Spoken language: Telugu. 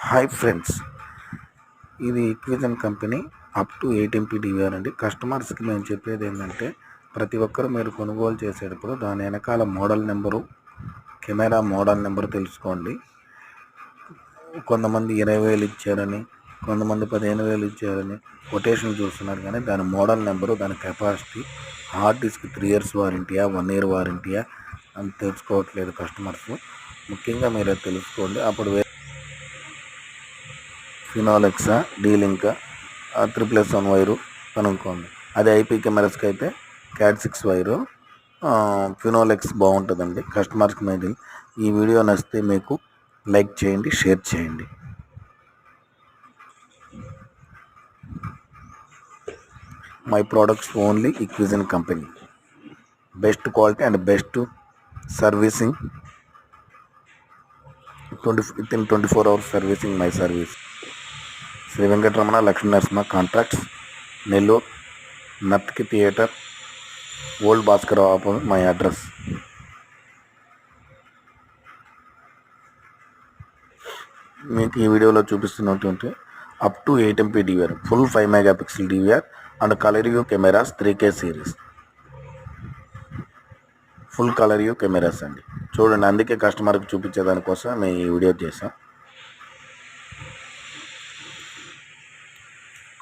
హాయ్ ఫ్రెండ్స్, ఇది ఈక్విజన్ company up to 8 MP DVR అండి. కస్టమర్స్కి మేము చెప్పేది ఏంటంటే, ప్రతి ఒక్కరు మీరు కొనుగోలు చేసేటప్పుడు దాని వెనకాల model number, camera model number తెలుసుకోండి. కొంతమంది 20,000 ఇచ్చారని, కొంతమంది 15,000 ఇచ్చారని కొటేషన్ చూస్తున్నారు, కానీ దాని మోడల్ నెంబరు, దాని capacity, hard disk 3 years వారంటీయా 1 year వారంటీయా అని తెలుసుకోవట్లేదు కస్టమర్స్. ముఖ్యంగా మీరు తెలుసుకోండి. అప్పుడు ఫినాలెక్సా, డీలింకా, 3+1 వైరు కనుక్కోండి. అదే ఐపీ కెమెరాస్కి అయితే క్యాట్ 6 వైరు, ఫినాలెక్స్ బాగుంటుందండి. కస్టమర్స్కి మీద ఈ వీడియో నచ్చితే మీకు లైక్ చేయండి, షేర్ చేయండి. మై ప్రొడక్ట్స్ ఓన్లీ ఈక్విజన్ company, best quality and best servicing, within 24 hours servicing. My service Sri Venkataramana Lakshmi Narasimha contracts, Nellore, Narthaki theatre, old Bhaskar opposite my address. మీకు ఈ వీడియోలో చూపిస్తున్నటువంటి up to 8 MP DVR, full 5 MP DVR and colour view cameras 3K series, full colour view cameras అండి. చూడండి, అందుకే కస్టమర్కి చూపించేదానికోసం మేము ఈ వీడియో చేసాం.